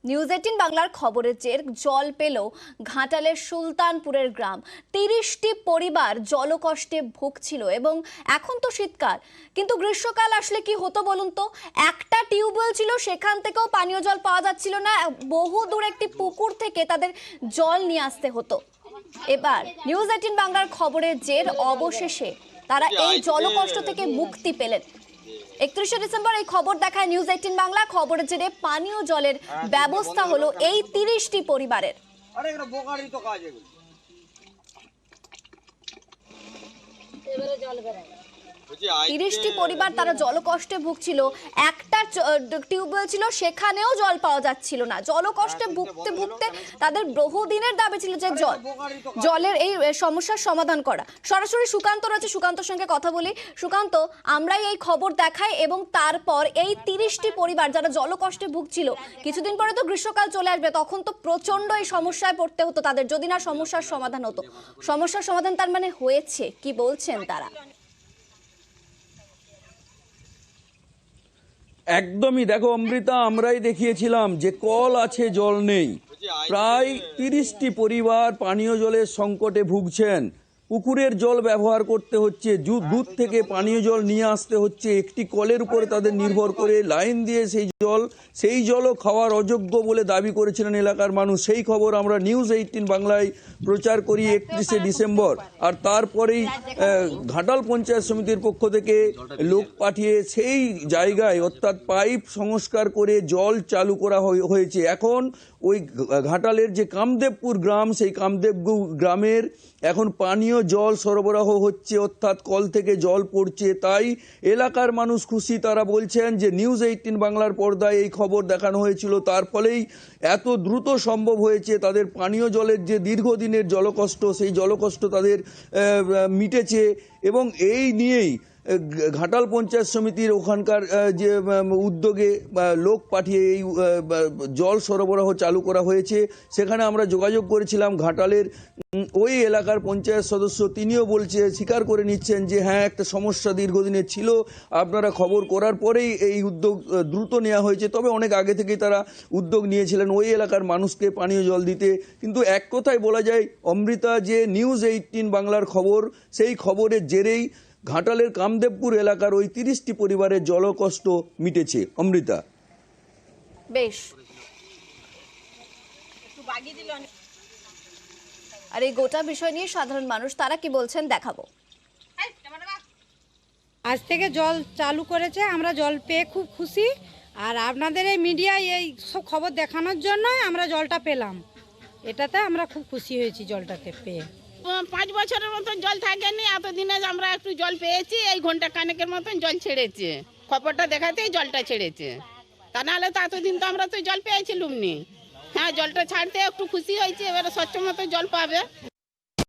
News 18 বাংলার খবরের জের জল পেল ঘাটালের সুলতানপুরের গ্রাম। 30টি পরিবার জলকষ্টে ভুগছিল এবং এখন তো শীতকাল, কিন্তু গ্রীষ্মকাল আসলে কি হতো বলুন তো। একটা টিউবওয়েল ছিল, সেখান থেকেও পানীয় জল পাওয়া যাচ্ছিল না। বহু দূর একটি পুকুর থেকে তাদের জল নিয়ে আসতে হতো। এবার নিউজ 18 বাংলার খবরের জের অবশেষে তারা এই জলকষ্ট থেকে মুক্তি পেলেন। 31শে ডিসেম্বর এই খবর দেখায় নিউজ 18 বাংলা। খবরের জেরে পানীয় জলের ব্যবস্থা হলো এই 30টি পরিবারের। 30টি পরিবার তারা জলকষ্টে ভুগছিল। একটা টিউবওয়েল ছিল, সেখানেও জল পাওয়া যাচ্ছিল না। জলকষ্টে ভুগতে ভুগতে তাদের বহুদিনের দাবি ছিল যে জলের এই সমস্যার সমাধান করা। সরাসরি সুকান্ত রয়েছে, সুকান্তর সঙ্গে কথা বলি। সুকান্ত, আমরাই এই খবর দেখাই এবং তারপর এই 30টি পরিবার যারা জলকষ্টে ভুগছিল, কিছুদিন পরে তো গ্রীষ্মকাল চলে আসবে, তখন তো প্রচন্ড এই সমস্যায় পড়তে হতো তাদের, যদি না সমস্যার সমাধান হতো। সমস্যার সমাধান তার মানে হয়েছে, কি বলছেন তারা? একদমই, দেখো অমৃতা, আমরাই দেখিয়েছিলাম যে কল আছে, জল নেই। প্রায় 30টি পরিবার পানীয় জলের সংকটে ভুগছেন। পুকুরের জল ব্যবহার করতে হচ্ছে, দূর থেকে পানীয় জল নিয়ে আসতে হচ্ছে। একটি কলের উপরে তাদের নির্ভর করে লাইন দিয়ে সেই জলও খাওয়ার অযোগ্য বলে দাবি করেছিলেন এলাকার মানুষ। সেই খবর আমরা নিউজ 18 বাংলায় প্রচার করি 31শে ডিসেম্বর। আর তারপরেই ঘাটাল পঞ্চায়েত সমিতির পক্ষ থেকে লোক পাঠিয়ে সেই জায়গায় অর্থাৎ পাইপ সংস্কার করে জল চালু করা হয়েছে। এখন ওই ঘাটালের যে কামদেবপুর গ্রাম, সেই কামদেবপুর গ্রামের এখন পানীয় জল সরবরাহ হচ্ছে, অর্থাৎ কল থেকে জল পড়ছে। তাই এলাকার মানুষ খুশি। তারা বলছেন যে নিউজ 18 বাংলার পর্দায় এই খবর দেখানো হয়েছিল, তার ফলেই এত দ্রুত সম্ভব হয়েছে। তাদের পানীয় জলের যে দীর্ঘদিনের জলকষ্ট, সেই জলকষ্ট তাদের মিটেছে। এবং এই নিয়েই ঘাটাল পঞ্চায়েত সমিতির ওখানকার যে উদ্যোগে লোক পাঠিয়ে এই জল সরবরাহ চালু করা হয়েছে। সেখানে আমরা যোগাযোগ করেছিলাম ঘাটালের ওই এলাকার পঞ্চায়েত সদস্য। তিনিও স্বীকার করে নিচ্ছেন যে হ্যাঁ, একটা সমস্যা দীর্ঘদিনের ছিল, আপনারা খবর করার পরেই এই উদ্যোগ দ্রুত নেওয়া হয়েছে। তবে অনেক আগে থেকেই তারা উদ্যোগ নিয়েছিলেন ওই এলাকার মানুষকে পানীয় জল দিতে। কিন্তু এক কথায় বলা যায় অমৃতা, যে নিউজ 18 বাংলার খবর, সেই খবরের জেরেই ঘাটালের কামদেবপুর এলাকার ওই 30টি পরিবারের জলকষ্ট মিটেছে। অমৃতা, বেশ। আর এই গোটা বিষয় নিয়ে সাধারণ মানুষ তারা কি বলছেন দেখাবো। আজ থেকে জল চালু করেছে, আমরা জল পেয়ে খুব খুশি। আর আপনাদের এই মিডিয়ায় এই সব খবর দেখানোর জন্য আমরা জলটা পেলাম, এটাতে আমরা খুব খুশি হয়েছি জলটাকে পেয়ে। 5 বছরের মতন জল থাকেনি, এতদিনে আমরা একটু জল পেয়েছি। এই ঘন্টা কানেকের মতন জল ছেড়েছে, খবরটা দেখাতেই জলটা ছেড়েছে। তা নাহলে তো এতদিন তো আমরা তো জল পেয়েছিলুম নি। হ্যাঁ, জলটা ছাড়তে একটু খুশি হয়েছে, এবারে স্বচ্ছ মতো জল পাবে।